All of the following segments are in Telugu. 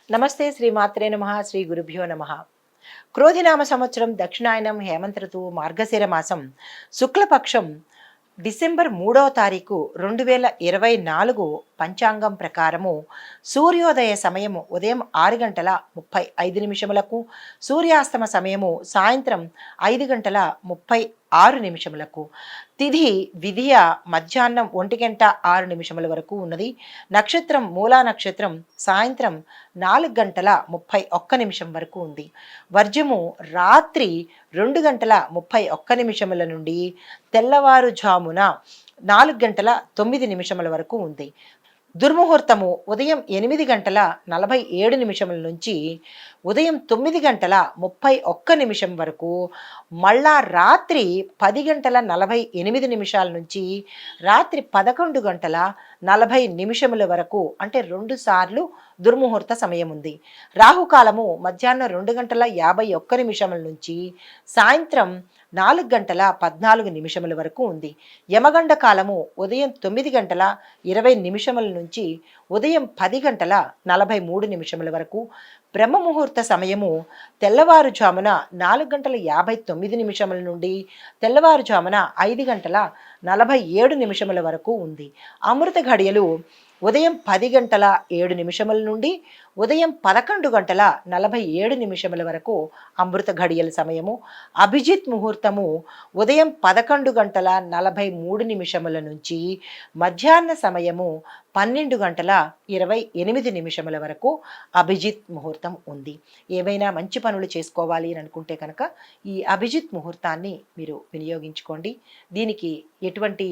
నమస్తే శ్రీమాత్రే నమః శ్రీ గురుభ్యో నమః. క్రోధినామ సంవత్సరం దక్షిణాయనం హేమంత ఋతువు మార్గశిర మాసం శుక్లపక్షం డిసెంబర్ 3వ తారీఖు 2024 పంచాంగం ప్రకారము సూర్యోదయ సమయము ఉదయం 6 గంటల 35 నిమిషములకు, సూర్యాస్తమ సమయము సాయంత్రం 5 గంటల 36 నిమిషములకు, తిథి విధియ మధ్యాహ్నం 1 గంట 6 నిమిషముల వరకు ఉన్నది. నక్షత్రం మూలా నక్షత్రం సాయంత్రం 4 గంటల 31 నిమిషం వరకు ఉంది. వర్జము రాత్రి 2 గంటల 31 నిమిషముల నుండి తెల్లవారుజామున 4 గంటల 9 నిమిషముల వరకు ఉంది. దుర్ముహూర్తము ఉదయం 8 గంటల 47 నిమిషముల నుంచి ఉదయం 9 గంటల 31 నిమిషం వరకు, మళ్ళా రాత్రి 10 గంటల 48 నిమిషాల నుంచి రాత్రి 11 గంటల 40 నిమిషముల వరకు, అంటే 2 సార్లు దుర్ముహూర్త సమయం ఉంది. రాహుకాలము మధ్యాహ్నం 2 గంటల 51 నిమిషముల నుంచి సాయంత్రం 4 గంటల 14 నిమిషముల వరకు ఉంది. యమగండ కాలము ఉదయం 9 గంటల 20 నిమిషముల నుంచి ఉదయం 10 గంటల 43 నిమిషముల వరకు. బ్రహ్మముహూర్త సమయము తెల్లవారుజామున 4 గంటల 59 నిమిషముల నుండి తెల్లవారుజామున 5 గంటల 47 నిమిషముల వరకు ఉంది. అమృత ఘడియలు ఉదయం 10 గంటల 7 నిమిషముల నుండి ఉదయం 11 గంటల 47 నిమిషముల వరకు అమృత ఘడియల సమయము. అభిజిత్ ముహూర్తము ఉదయం 11 గంటల 43 నిమిషముల నుంచి మధ్యాహ్న సమయము 12 గంటల 28 నిమిషముల వరకు అభిజిత్ ముహూర్తం ఉంది. ఏవైనా మంచి పనులు చేసుకోవాలి అని అనుకుంటే కనుక ఈ అభిజిత్ ముహూర్తాన్ని మీరు వినియోగించుకోండి. దీనికి ఎటువంటి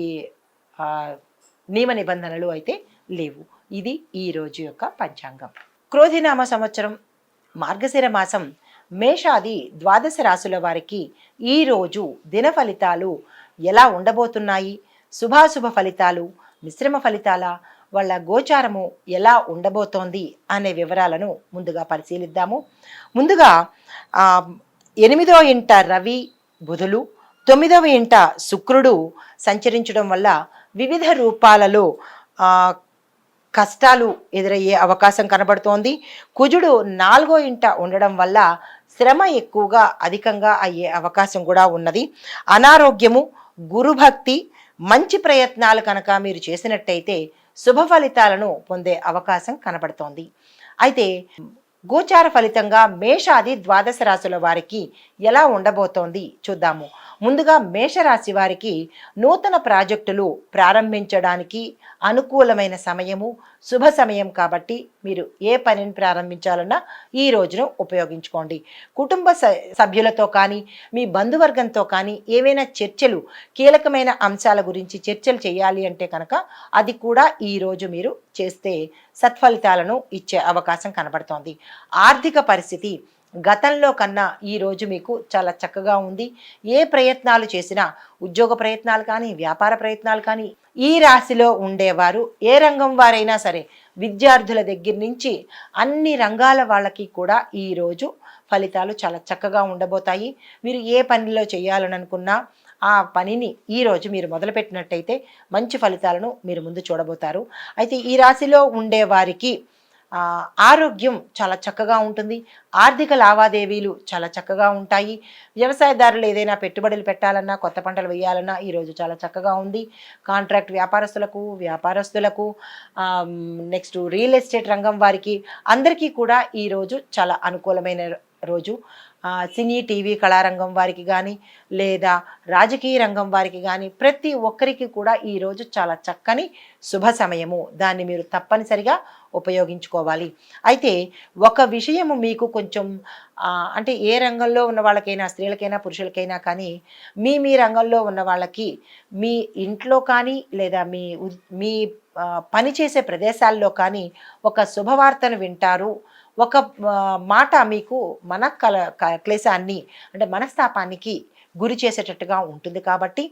నియమ నిబంధనలు అయితే లేవు. ఇది ఈ రోజు యొక్క పంచాంగం. క్రోధినామ సంవత్సరం మార్గశిర మాసం మేషాది ద్వాదశ రాశుల వారికి ఈ రోజు దిన ఫలితాలు ఎలా ఉండబోతున్నాయి, శుభాశుభ ఫలితాలు, మిశ్రమ ఫలితాల, వాళ్ళ గోచారము ఎలా ఉండబోతోంది అనే వివరాలను ముందుగా పరిశీలిద్దాము. ముందుగా 8వ ఇంట రవి బుధులు, 9వ ఇంట శుక్రుడు సంచరించడం వల్ల వివిధ రూపాలలో కష్టాలు ఎదురయ్యే అవకాశం కనబడుతోంది. కుజుడు 4వ ఇంట ఉండడం వల్ల శ్రమ ఎక్కువగా అధికంగా అయ్యే అవకాశం కూడా ఉన్నది. అనారోగ్యము, గురుభక్తి, మంచి ప్రయత్నాలు కనుక మీరు చేసినట్టయితే శుభ ఫలితాలను పొందే అవకాశం కనబడుతోంది. అయితే గోచార ఫలితంగా మేషాది ద్వాదశ రాశుల వారికి ఎలా ఉండబోతోంది చూద్దాము. ముందుగా మేషరాశి వారికి నూతన ప్రాజెక్టులు ప్రారంభించడానికి అనుకూలమైన సమయము, శుభ సమయం కాబట్టి మీరు ఏ పనిని ప్రారంభించాలన్నా ఈ రోజును ఉపయోగించుకోండి. కుటుంబ సభ్యులతో కానీ మీ బంధువర్గంతో కానీ ఏవైనా చర్చలు, కీలకమైన అంశాల గురించి చర్చలు చేయాలి అంటే కనుక అది కూడా ఈరోజు మీరు చేస్తే సత్ఫలితాలను ఇచ్చే అవకాశం కనబడుతోంది. ఆర్థిక పరిస్థితి గతంలో కన్నా ఈరోజు మీకు చాలా చక్కగా ఉంది. ఏ ప్రయత్నాలు చేసినా, ఉద్యోగ ప్రయత్నాలు కానీ, వ్యాపార ప్రయత్నాలు కానీ, ఈ రాశిలో ఉండేవారు ఏ రంగం వారైనా సరే, విద్యార్థుల దగ్గర నుంచి అన్ని రంగాల వాళ్ళకి కూడా ఈరోజు ఫలితాలు చాలా చక్కగా ఉండబోతాయి. మీరు ఏ పనిలో చేయాలని అనుకున్నా ఆ పనిని ఈరోజు మీరు మొదలుపెట్టినట్టయితే మంచి ఫలితాలను మీరు ముందు చూడబోతారు. అయితే ఈ రాశిలో ఉండేవారికి ఆరోగ్యం చాలా చక్కగా ఉంటుంది. ఆర్థిక లావాదేవీలు చాలా చక్కగా ఉంటాయి. వ్యవసాయదారులు ఏదైనా పెట్టుబడులు పెట్టాలన్నా, కొత్త పంటలు వేయాలన్నా ఈరోజు చాలా చక్కగా ఉంది. కాంట్రాక్ట్ వ్యాపారస్తులకు నెక్స్ట్ రియల్ ఎస్టేట్ రంగం వారికి అందరికీ కూడా ఈరోజు చాలా అనుకూలమైన రోజు. సినీ టీవీ కళారంగం వారికి కానీ లేదా రాజకీయ రంగం వారికి కానీ ప్రతి ఒక్కరికి కూడా ఈరోజు చాలా చక్కని శుభ సమయము. దాన్ని మీరు తప్పనిసరిగా ఉపయోగించుకోవాలి. అయితే ఒక విషయము మీకు కొంచెం అంటే ఏ రంగంలో ఉన్న వాళ్ళకైనా, స్త్రీలకైనా పురుషులకైనా కానీ మీ రంగంలో ఉన్న వాళ్ళకి మీ ఇంట్లో కానీ లేదా మీ పనిచేసే ప్రదేశాల్లో కానీ ఒక శుభవార్తను వింటారు. ఒక మాట మీకు క్లేశాన్ని అంటే మనస్తాపానికి గురి చేసేటట్టుగా ఉంటుంది కాబట్టి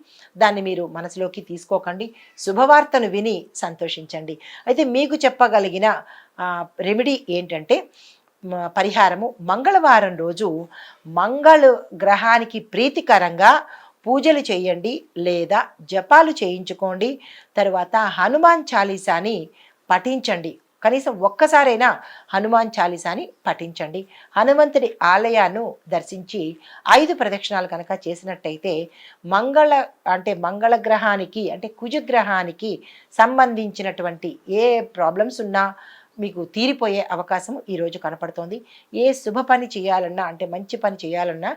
దాన్ని మీరు మనసులోకి తీసుకోకండి. శుభవార్తను విని సంతోషించండి. అయితే మీకు చెప్పగలిగిన రెమెడీ ఏంటంటే పరిహారము, మంగళవారం రోజు మంగళ గ్రహానికి ప్రీతికరంగా పూజలు చేయండి లేదా జపాలు చేయించుకోండి. తరువాత హనుమాన్ చాలీసాని పఠించండి. కనీసం ఒక్కసారైనా హనుమాన్ చాలీసాని పఠించండి. హనుమంతుడి ఆలయాన్ని దర్శించి 5 ప్రదక్షిణాలు కనుక చేసినట్టయితే మంగళ మంగళ గ్రహానికి కుజగ్రహానికి సంబంధించినటువంటి ఏ ప్రాబ్లమ్స్ ఉన్నా మీకు తీరిపోయే అవకాశం ఈరోజు కనపడుతోంది. ఏ శుభ పని చేయాలన్నా మంచి పని చేయాలన్నా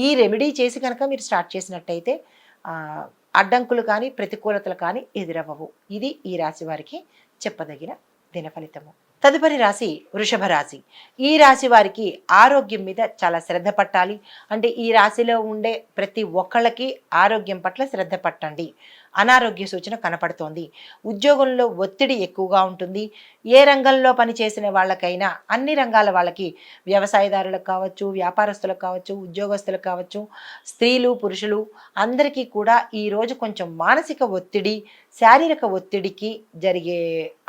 ఈ రెమెడీ చేసి కనుక మీరు స్టార్ట్ చేసినట్టయితే అడ్డంకులు కానీ ప్రతికూలతలు కానీ ఎదురవ్వవు. ఇది ఈ రాశి వారికి చెప్పదగిన దిన ఫలితము. తదుపరి రాశి వృషభ రాశి. ఈ రాశి వారికి ఆరోగ్యం మీద చాలా శ్రద్ధ పట్టాలి. ఈ రాశిలో ఉండే ప్రతి ఒక్కళ్ళకి ఆరోగ్యం పట్ల శ్రద్ధ పట్టండి. అనారోగ్య సూచన కనపడుతోంది. ఉద్యోగంలో ఒత్తిడి ఎక్కువగా ఉంటుంది. ఏ రంగంలో పనిచేసిన వాళ్ళకైనా, అన్ని రంగాల వాళ్ళకి, వ్యవసాయదారులకు కావచ్చు, వ్యాపారస్తులకు కావచ్చు, ఉద్యోగస్తులకు కావచ్చు, స్త్రీలు పురుషులు అందరికీ కూడా ఈరోజు కొంచెం మానసిక ఒత్తిడి, శారీరక ఒత్తిడికి జరిగే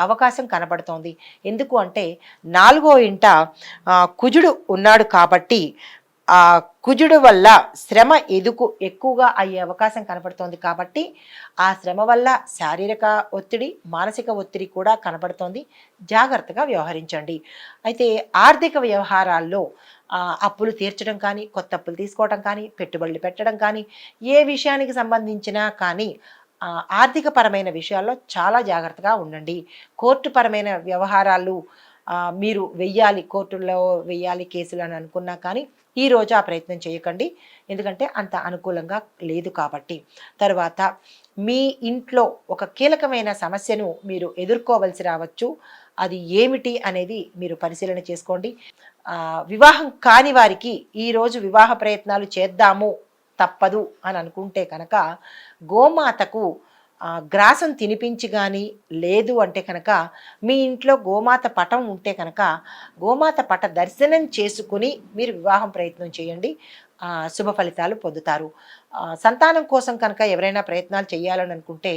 అవకాశం కనపడుతోంది. ఎందుకు అంటే 4వ ఇంట కుజుడు ఉన్నాడు కాబట్టి ఆ కుజుడు వల్ల శ్రమ ఎక్కువగా అయ్యే అవకాశం కనపడుతోంది. కాబట్టి ఆ శ్రమ వల్ల శారీరక ఒత్తిడి, మానసిక ఒత్తిడి కూడా కనపడుతోంది. జాగ్రత్తగా వ్యవహరించండి. అయితే ఆర్థిక వ్యవహారాల్లో అప్పులు తీర్చడం కానీ, కొత్త అప్పులు తీసుకోవడం కానీ, పెట్టుబడులు పెట్టడం కానీ, ఏ విషయానికి సంబంధించినా కానీ ఆర్థిక పరమైన విషయాల్లో చాలా జాగ్రత్తగా ఉండండి. కోర్టు పరమైన వ్యవహారాలు మీరు కోర్టుల్లో వెయ్యాలి కేసులు అని అనుకున్నా కానీ ఈరోజు ఆ ప్రయత్నం చేయకండి. ఎందుకంటే అంత అనుకూలంగా లేదు కాబట్టి. తర్వాత మీ ఇంట్లో ఒక కీలకమైన సమస్యను మీరు ఎదుర్కోవలసి రావచ్చు. అది ఏమిటి అనేది మీరు పరిశీలన చేసుకోండి. వివాహం కాని వారికి ఈరోజు వివాహ ప్రయత్నాలు చేద్దాము తప్పదు అని అనుకుంటే కనుక గోమాతకు గ్రాసం తినిపించి కానీ, లేదు అంటే కనుక మీ ఇంట్లో గోమాత పటం ఉంటే కనుక గోమాత పట దర్శనం చేసుకుని మీరు వివాహం ప్రయత్నం చేయండి. శుభ ఫలితాలు పొందుతారు. సంతానం కోసం కనుక ఎవరైనా ప్రయత్నాలు చేయాలని అనుకుంటే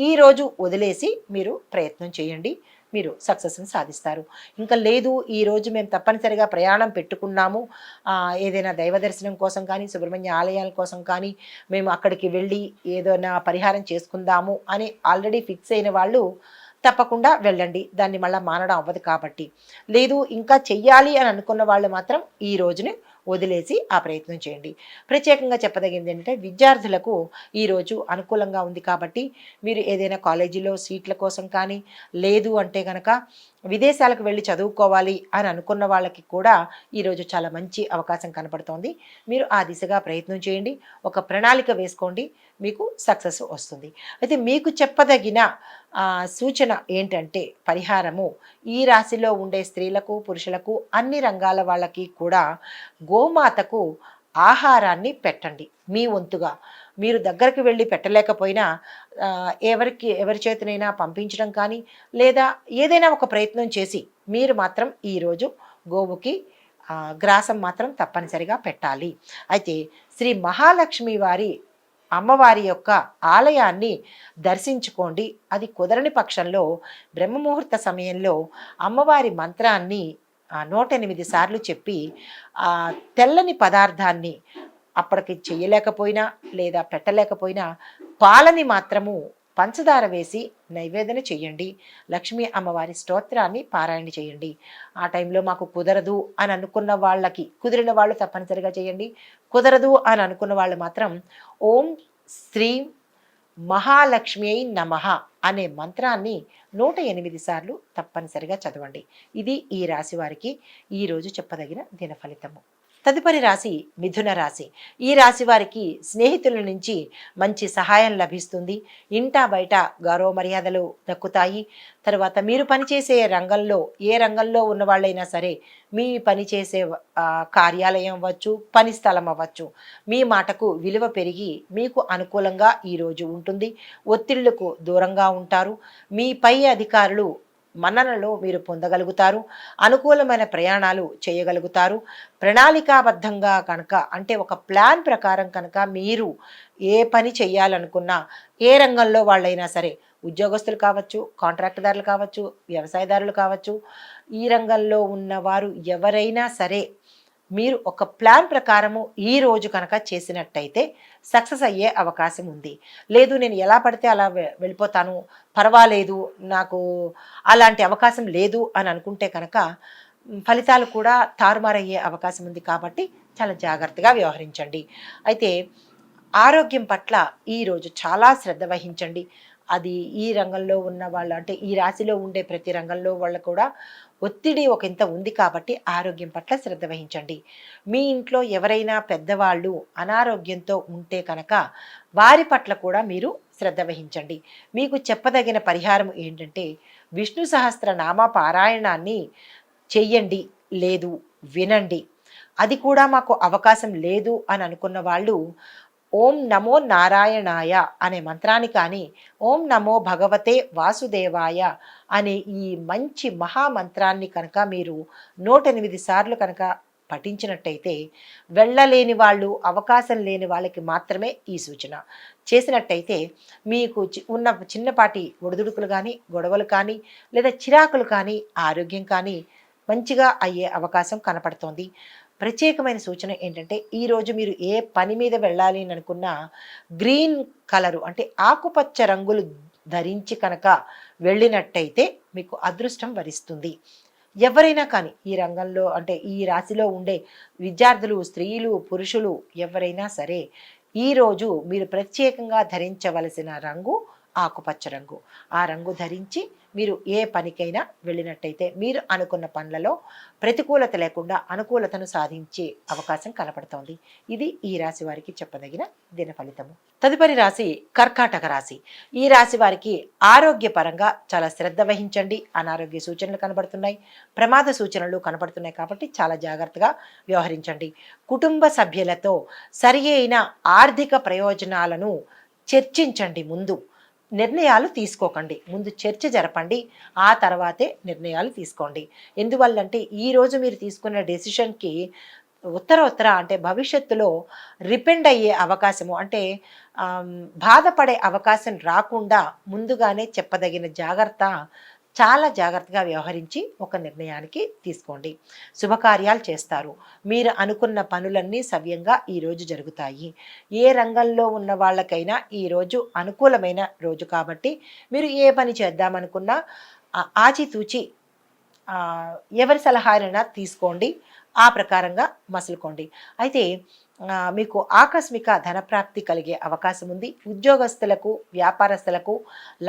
ఈరోజు వదిలేసి మీరు ప్రయత్నం చేయండి. మీరు సక్సెస్ని సాధిస్తారు. ఇంకా లేదు ఈరోజు మేము తప్పనిసరిగా ప్రయాణం పెట్టుకున్నాము, ఏదైనా దైవ దర్శనం కోసం కానీ, సుబ్రహ్మణ్య ఆలయాల కోసం కానీ మేము అక్కడికి వెళ్ళి ఏదైనా పరిహారం చేసుకుందాము అని ఆల్రెడీ ఫిక్స్ అయిన వాళ్ళు తప్పకుండా వెళ్ళండి. దాన్ని మళ్ళీ మానడం అవ్వదు కాబట్టి. లేదు ఇంకా చెయ్యాలి అని అనుకున్న వాళ్ళు మాత్రం ఈ రోజుని వదిలేసి ఆ ప్రయత్నం చేయండి. ప్రత్యేకంగా చెప్పదగింది ఏంటంటే విద్యార్థులకు ఈరోజు అనుకూలంగా ఉంది కాబట్టి మీరు ఏదైనా కాలేజీలో సీట్ల కోసం కానీ, లేదు అంటే కనుక విదేశాలకు వెళ్ళి చదువుకోవాలి అని అనుకున్న వాళ్ళకి కూడా ఈరోజు చాలా మంచి అవకాశం కనపడుతోంది. మీరు ఆ దిశగా ప్రయత్నం చేయండి. ఒక ప్రణాళిక వేసుకోండి, మీకు సక్సెస్ వస్తుంది. అయితే మీకు చెప్పదగిన సూచన ఏంటంటే పరిహారము, ఈ రాశిలో ఉండే స్త్రీలకు పురుషులకు అన్ని రంగాల వాళ్ళకి కూడా గోమాతకు ఆహారాన్ని పెట్టండి. మీ వంతుగా మీరు దగ్గరికి వెళ్ళి పెట్టలేకపోయినా ఎవరి చేతనైనా పంపించడం కానీ, లేదా ఏదైనా ఒక ప్రయత్నం చేసి మీరు మాత్రం ఈరోజు గోవుకి గ్రాసం మాత్రం తప్పనిసరిగా పెట్టాలి. అయితే శ్రీ మహాలక్ష్మి వారి అమ్మవారి యొక్క ఆలయాన్ని దర్శించుకోండి. అది కుదరని పక్షంలో బ్రహ్మముహూర్త సమయంలో అమ్మవారి మంత్రాన్ని 108 సార్లు చెప్పి తెల్లని పదార్థాన్ని అప్పటికి చేయలేకపోయినా లేదా పెట్టలేకపోయినా పాలని మాత్రము పంచదార వేసి నైవేదన చేయండి. లక్ష్మీ అమ్మవారి స్తోత్రాన్ని పారాయణ చేయండి. ఆ టైంలో మాకు కుదరదు అని అనుకున్న వాళ్ళకి, కుదిరిన వాళ్ళు తప్పనిసరిగా చేయండి. కుదరదు అని అనుకున్న వాళ్ళు మాత్రం ఓం శ్రీం మహాలక్ష్మి నమః అనే మంత్రాన్ని 108 సార్లు తప్పనిసరిగా చదవండి. ఇది ఈ రాశి వారికి ఈరోజు చెప్పదగిన దిన ఫలితము. తదుపరి రాశి మిథున రాశి. ఈ రాశి వారికి స్నేహితుల నుంచి మంచి సహాయం లభిస్తుంది. ఇంటా బయట గౌరవ మర్యాదలు దక్కుతాయి. తర్వాత మీరు పనిచేసే రంగంలో, ఏ రంగంలో ఉన్న వాళ్ళైనా సరే, మీ పనిచేసే కార్యాలయం అవ్వచ్చు, పని స్థలం అవ్వచ్చు, మీ మాటకు విలువ పెరిగి మీకు అనుకూలంగా ఈరోజు ఉంటుంది. ఒత్తిళ్లకు దూరంగా ఉంటారు. మీ పై అధికారులు మన్ననలు మీరు పొందగలుగుతారు. అనుకూలమైన ప్రయాణాలు చేయగలుగుతారు. ప్రణాళికాబద్ధంగా కనుక ఒక ప్లాన్ ప్రకారం కనుక మీరు ఏ పని చేయాలనుకున్నా, ఏ రంగంలో వాళ్ళైనా సరే, ఉద్యోగస్తులు కావచ్చు, కాంట్రాక్టుదారులు కావచ్చు, వ్యవసాయదారులు కావచ్చు, ఈ రంగంలో ఉన్నవారు ఎవరైనా సరే మీరు ఒక ప్లాన్ ప్రకారము ఈ రోజు కనుక చేసినట్టయితే సక్సెస్ అయ్యే అవకాశం ఉంది. లేదు నేను ఎలా పడితే అలా వెళ్ళిపోతాను, పర్వాలేదు, నాకు అలాంటి అవకాశం లేదు అని అనుకుంటే కనుక ఫలితాలు కూడా తారుమారయ్యే అవకాశం ఉంది. కాబట్టి చాలా జాగ్రత్తగా వ్యవహరించండి. అయితే ఆరోగ్యం పట్ల ఈరోజు చాలా శ్రద్ధ వహించండి. అది ఈ రంగంలో ఉన్న వాళ్ళు, అంటే ఈ రాశిలో ఉండే ప్రతి రంగంలో వాళ్ళు కూడా ఒత్తిడి ఒక ఇంత ఉంది కాబట్టి ఆరోగ్యం పట్ల శ్రద్ధ వహించండి. మీ ఇంట్లో ఎవరైనా పెద్దవాళ్ళు అనారోగ్యంతో ఉంటే కనుక వారి పట్ల కూడా మీరు శ్రద్ధ వహించండి. మీకు చెప్పదగిన పరిహారం ఏంటంటే విష్ణు సహస్రనామ పారాయణాన్ని చెయ్యండి, లేదు వినండి. అది కూడా మాకు అవకాశం లేదు అని అనుకున్న వాళ్ళు ఓం నమో నారాయణాయ అనే మంత్రాన్ని కానీ, ఓం నమో భగవతే వాసుదేవాయ అనే ఈ మంచి మహామంత్రాన్ని కనుక మీరు 108 సార్లు కనుక పఠించినట్టయితే, వెళ్ళలేని వాళ్ళు, అవకాశం లేని వాళ్ళకి మాత్రమే ఈ సూచన చేసినట్టయితే మీకు ఉన్న చిన్నపాటి ఒడిదుడుకులు కానీ, గొడవలు కానీ, లేదా చిరాకులు కానీ, ఆరోగ్యం కానీ మంచిగా అయ్యే అవకాశం కనపడుతోంది. ప్రత్యేకమైన సూచన ఏంటంటే ఈరోజు మీరు ఏ పని మీద వెళ్ళాలి అని అనుకున్నా గ్రీన్ కలరు, అంటే ఆకుపచ్చ రంగులు ధరించి కనుక వెళ్ళినట్టయితే మీకు అదృష్టం వరిస్తుంది. ఎవరైనా కానీ ఈ రంగంలో, అంటే ఈ రాశిలో ఉండే విద్యార్థులు, స్త్రీలు, పురుషులు ఎవరైనా సరే ఈరోజు మీరు ప్రత్యేకంగా ధరించవలసిన రంగు ఆకుపచ్చ రంగు. ఆ రంగు ధరించి మీరు ఏ పనికైనా వెళ్ళినట్టయితే మీరు అనుకున్న పనులలో ప్రతికూలత లేకుండా అనుకూలతను సాధించే అవకాశం కనపడుతోంది. ఇది ఈ రాశి వారికి చెప్పదగిన దిన ఫలితము. తదుపరి రాశి కర్కాటక రాశి. ఈ రాశి వారికి ఆరోగ్యపరంగా చాలా శ్రద్ధ వహించండి. అనారోగ్య సూచనలు కనబడుతున్నాయి, ప్రమాద సూచనలు కనబడుతున్నాయి కాబట్టి చాలా జాగ్రత్తగా వ్యవహరించండి. కుటుంబ సభ్యులతో సరి అయిన ఆర్థిక ప్రయోజనాలను చర్చించండి. ముందు నిర్ణయాలు తీసుకోకండి, ముందు చర్చ జరపండి, ఆ తర్వాతే నిర్ణయాలు తీసుకోండి. ఎందువల్లంటే ఈరోజు మీరు తీసుకున్న డెసిషన్కి ఉత్తర అంటే భవిష్యత్తులో రిపెండ్ అయ్యే అవకాశము, అంటే బాధపడే అవకాశం రాకుండా ముందుగానే చెప్పదగిన జాగ్రత్త, చాలా జాగ్రత్తగా వ్యవహరించి ఒక నిర్ణయానికి తీసుకోండి. శుభకార్యాలు చేస్తారు. మీరు అనుకున్న పనులన్నీ సవ్యంగా ఈరోజు జరుగుతాయి. ఏ రంగంలో ఉన్న వాళ్ళకైనా ఈరోజు అనుకూలమైన రోజు కాబట్టి మీరు ఏ పని చేద్దామనుకున్నా ఆచితూచి ఎవరి సలహానైనా తీసుకోండి, ఆ ప్రకారంగా మసులుకోండి. అయితే మీకు ఆకస్మిక ధనప్రాప్తి కలిగే అవకాశం ఉంది. ఉద్యోగస్తులకు, వ్యాపారస్తులకు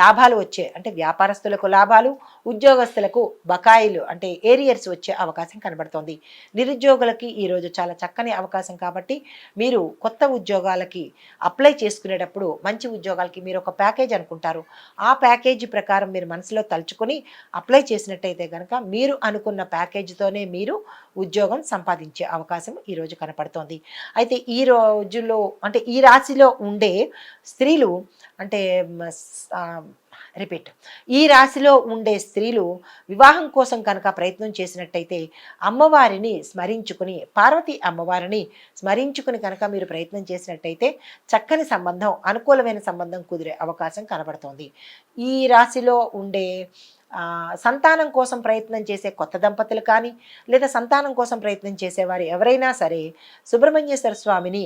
లాభాలు వచ్చే, అంటే వ్యాపారస్తులకు లాభాలు, ఉద్యోగస్తులకు బకాయిలు, అంటే ఏరియర్స్ వచ్చే అవకాశం కనబడుతోంది. నిరుద్యోగులకి ఈరోజు చాలా చక్కని అవకాశం కాబట్టి మీరు కొత్త ఉద్యోగాలకి అప్లై చేసుకునేటప్పుడు మంచి ఉద్యోగాలకి మీరు ఒక ప్యాకేజ్ అనుకుంటారు. ఆ ప్యాకేజీ ప్రకారం మీరు మనసులో తలుచుకొని అప్లై చేసినట్టయితే కనుక మీరు అనుకున్న ప్యాకేజీతోనే మీరు ఉద్యోగం సంపాదించే అవకాశం ఈరోజు కనపడుతోంది. అయితే ఈ రోజుల్లో, అంటే ఈ రాశిలో ఉండే స్త్రీలు, అంటే ఈ రాశిలో ఉండే స్త్రీలు వివాహం కోసం కనుక ప్రయత్నం చేసినట్టయితే అమ్మవారిని స్మరించుకుని, పార్వతీ అమ్మవారిని స్మరించుకుని కనుక మీరు ప్రయత్నం చేసినట్టయితే చక్కని సంబంధం, అనుకూలమైన సంబంధం కుదిరే అవకాశం కనబడుతోంది. ఈ రాశిలో ఉండే సంతానం కోసం ప్రయత్నం చేసే కొత్త దంపతులు కానీ, లేదా సంతానం కోసం ప్రయత్నం చేసేవారు ఎవరైనా సరే సుబ్రహ్మణ్యేశ్వర స్వామిని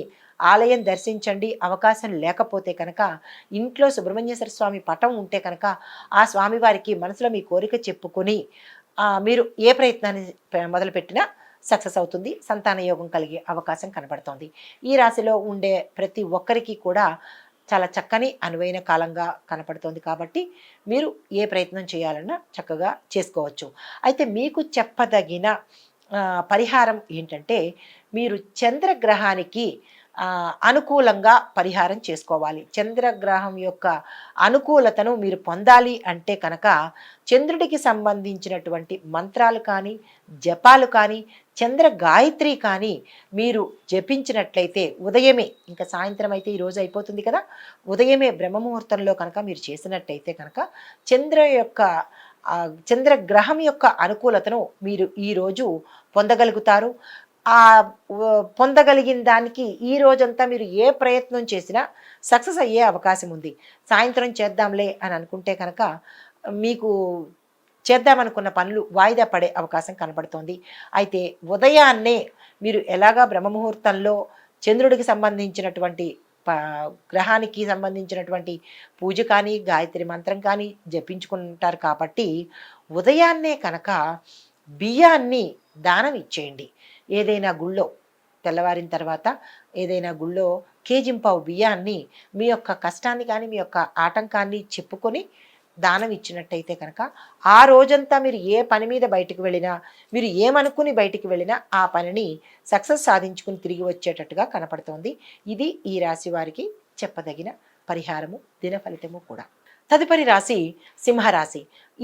ఆలయం దర్శించండి. అవకాశం లేకపోతే కనుక ఇంట్లో సుబ్రహ్మణ్యేశ్వర స్వామి పటం ఉంటే కనుక ఆ స్వామివారికి మనసులో మీ కోరిక చెప్పుకొని మీరు ఏ ప్రయత్నాన్ని మొదలుపెట్టినా సక్సెస్ అవుతుంది. సంతాన యోగం కలిగే అవకాశం కనబడుతోంది. ఈ రాశిలో ఉండే ప్రతి ఒక్కరికి కూడా చాలా చక్కని అనువైన కాలంగా కనపడుతోంది కాబట్టి మీరు ఏ ప్రయత్నం చేయాలన్నా చక్కగా చేసుకోవచ్చు. అయితే మీకు చెప్పదగిన పరిహారం ఏంటంటే మీరు చంద్రగ్రహానికి అనుకూలంగా పరిహారం చేసుకోవాలి. చంద్రగ్రహం యొక్క అనుకూలతను మీరు పొందాలి అంటే కనుక చంద్రుడికి సంబంధించినటువంటి మంత్రాలు కానీ, జపాలు కానీ, చంద్ర గాయత్రి కానీ మీరు జపించినట్లయితే ఉదయమే, ఇంకా సాయంత్రం అయితే ఈరోజు అయిపోతుంది కదా, ఉదయమే బ్రహ్మముహూర్తంలో కనుక మీరు చేసినట్టయితే కనుక చంద్రగ్రహం యొక్క అనుకూలతను మీరు ఈరోజు పొందగలుగుతారు. పొందగలిగిన దానికి ఈ రోజంతా మీరు ఏ ప్రయత్నం చేసినా సక్సెస్ అయ్యే అవకాశం ఉంది. సాయంత్రం చేద్దాంలే అని అనుకుంటే కనుక మీకు చేద్దామనుకున్న పనులు వాయిదా పడే అవకాశం కనబడుతోంది. అయితే ఉదయాన్నే మీరు ఎలాగా బ్రహ్మముహూర్తంలో చంద్రుడికి సంబంధించినటువంటి ప గ్రహానికి సంబంధించినటువంటి పూజ కానీ, గాయత్రి మంత్రం కానీ జపించుకుంటారు కాబట్టి, ఉదయాన్నే కనుక బియ్యాన్ని దానం ఇచ్చేయండి. ఏదైనా గుళ్ళో తెల్లవారిన తర్వాత ఏదైనా గుళ్ళో కేజింపావు బియ్యాన్ని మీ యొక్క కష్టాన్ని కానీ, మీ యొక్క ఆటంకాన్ని చెప్పుకొని దానం ఇచ్చినట్టయితే కనుక, ఆ రోజంతా మీరు ఏ పని మీద బయటికి వెళ్ళినా, మీరు ఏమనుకుని బయటికి వెళ్ళినా ఆ పనిని సక్సెస్ సాధించుకుని తిరిగి వచ్చేటట్టుగా కనపడుతోంది. ఇది ఈ రాశి వారికి చెప్పదగిన పరిహారము, దిన ఫలితము కూడా. తదుపరి రాశి సింహరాశి.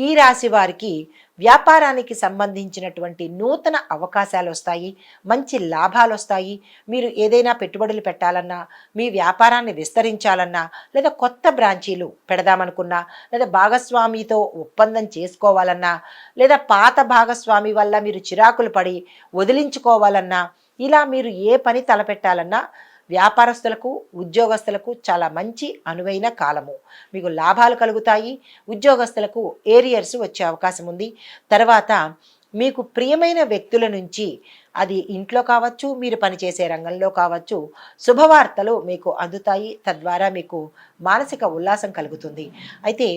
ఈ రాశి వారికి వ్యాపారానికి సంబంధించినటువంటి నూతన అవకాశాలు వస్తాయి, మంచి లాభాలు వస్తాయి. మీరు ఏదైనా పెట్టుబడులు పెట్టాలన్నా, మీ వ్యాపారాన్ని విస్తరించాలన్నా, లేదా కొత్త బ్రాంచీలు పెడదామనుకున్నా, లేదా భాగస్వామితో ఒప్పందం చేసుకోవాలన్నా, లేదా పాత భాగస్వామి వల్ల మీరు చిరాకులు పడి వదిలించుకోవాలన్నా, ఇలా మీరు ఏ పని తలపెట్టాలన్నా వ్యాపారస్తులకు, ఉద్యోగస్తులకు చాలా మంచి అనువైన కాలము. మీకు లాభాలు కలుగుతాయి. ఉద్యోగస్తులకు ఏరియర్స్ వచ్చే అవకాశం ఉంది. తర్వాత మీకు ప్రియమైన వ్యక్తుల నుంచి, అది ఇంట్లో కావచ్చు, మీరు పనిచేసే రంగంలో కావచ్చు, శుభవార్తలు మీకు అందుతాయి. తద్వారా మీకు మానసిక ఉల్లాసం కలుగుతుంది. అయితే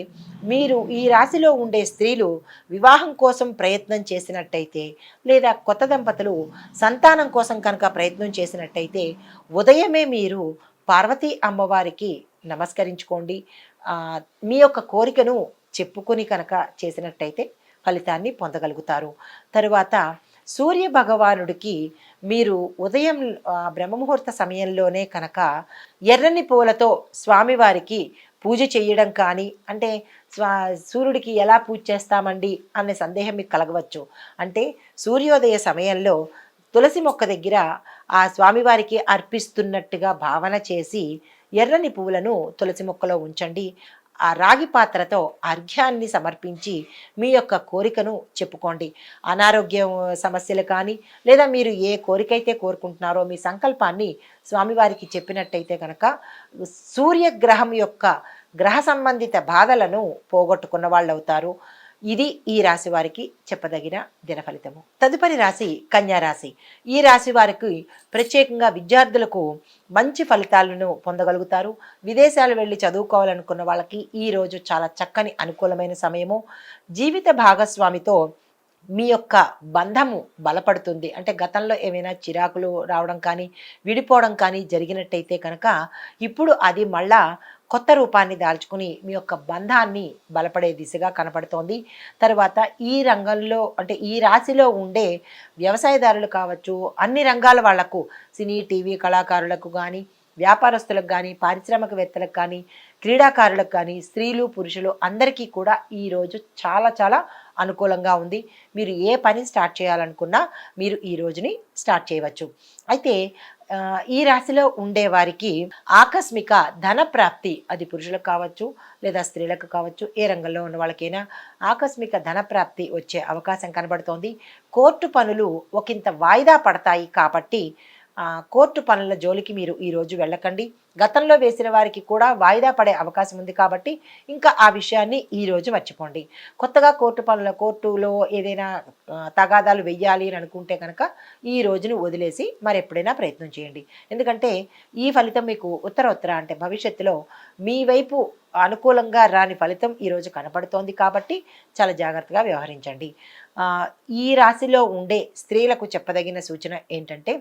మీరు ఈ రాశిలో ఉండే స్త్రీలు వివాహం కోసం ప్రయత్నం చేసినట్టయితే, లేదా కొత్త దంపతులు సంతానం కోసం కనుక ప్రయత్నం చేసినట్టయితే, ఉదయమే మీరు పార్వతీ అమ్మవారికి నమస్కరించుకోండి. మీ యొక్క కోరికను చెప్పుకొని కనుక చేసినట్టయితే ఫలితాన్ని పొందగలుగుతారు. తరువాత సూర్య భగవానుడికి మీరు ఉదయం బ్రహ్మముహూర్త సమయంలోనే కనుక ఎర్రని పూలతో స్వామివారికి పూజ చేయడం కానీ, అంటే సూర్యుడికి ఎలా పూజ చేస్తామండి అనే సందేహం మీకు కలగవచ్చు. అంటే సూర్యోదయ సమయంలో తులసి మొక్క దగ్గర ఆ స్వామివారికి అర్పిస్తున్నట్టుగా భావన చేసి ఎర్రని పువ్వులను తులసి మొక్కలో ఉంచండి. ఆ రాగి పాత్రతో అర్ఘ్యాన్ని సమర్పించి మీ యొక్క కోరికను చెప్పుకోండి. అనారోగ్యం సమస్యలు కానీ, లేదా మీరు ఏ కోరికైతే కోరుకుంటున్నారో మీ సంకల్పాన్ని స్వామివారికి చెప్పినట్టయితే కనుక సూర్యగ్రహం యొక్క గ్రహ సంబంధిత బాధలను పోగొట్టుకున్న వాళ్ళు అవుతారు. ఇది ఈ రాశి వారికి చెప్పదగిన దిన ఫలితము. తదుపరి రాశి కన్యా రాశి. ఈ రాశి వారికి ప్రత్యేకంగా విద్యార్థులకు మంచి ఫలితాలను పొందగలుగుతారు. విదేశాలు వెళ్ళి చదువుకోవాలనుకున్న వాళ్ళకి ఈ రోజు చాలా చక్కని అనుకూలమైన సమయము. జీవిత భాగస్వామితో మీ యొక్క బంధము బలపడుతుంది. అంటే గతంలో ఏమైనా చిరాకులు రావడం కానీ, విడిపోవడం కానీ జరిగినట్టయితే కనుక ఇప్పుడు అది మళ్ళా కొత్త రూపాన్ని దాల్చుకుని మీ యొక్క బంధాన్ని బలపడే దిశగా కనపడుతోంది. తర్వాత ఈ రంగంలో, అంటే ఈ రాశిలో ఉండే వ్యవసాయదారులు కావచ్చు, అన్ని రంగాల వాళ్లకు, సినీ టీవీ కళాకారులకు కానీ, వ్యాపారస్తులకు కానీ, పారిశ్రామికవేత్తలకు కానీ, క్రీడాకారులకు కానీ, స్త్రీలు పురుషులు అందరికీ కూడా ఈరోజు చాలా చాలా అనుకూలంగా ఉంది. మీరు ఏ పని స్టార్ట్ చేయాలనుకున్నా మీరు ఈ రోజుని స్టార్ట్ చేయవచ్చు. అయితే ఈ రాశిలో ఉండేవారికి ఆకస్మిక ధన ప్రాప్తి, అది పురుషులకు కావచ్చు లేదా స్త్రీలకు కావచ్చు, ఏ రంగంలో ఉన్న వాళ్ళకైనా ఆకస్మిక ధన ప్రాప్తి వచ్చే అవకాశం కనబడుతోంది. కోర్టు పనులు ఒకంత వాయిదా పడతాయి కాబట్టి కోర్టు పనుల జోలికి మీరు ఈరోజు వెళ్ళకండి. గతంలో వేసిన వారికి కూడా వాయిదా పడే అవకాశం ఉంది కాబట్టి ఇంకా ఆ విషయాన్ని ఈరోజు మర్చిపోండి. కొత్తగా కోర్టులో ఏదైనా తగాదాలు వెయ్యాలి అని అనుకుంటే కనుక ఈ రోజును వదిలేసి మరెప్పుడైనా ప్రయత్నం చేయండి. ఎందుకంటే ఈ ఫలితం మీకు ఉత్తర అంటే భవిష్యత్తులో మీ వైపు అనుకూలంగా రాని ఫలితం ఈరోజు కనపడుతోంది కాబట్టి చాలా జాగ్రత్తగా వ్యవహరించండి. ఈ రాశిలో ఉండే స్త్రీలకు చెప్పదగిన సూచన ఏంటంటే,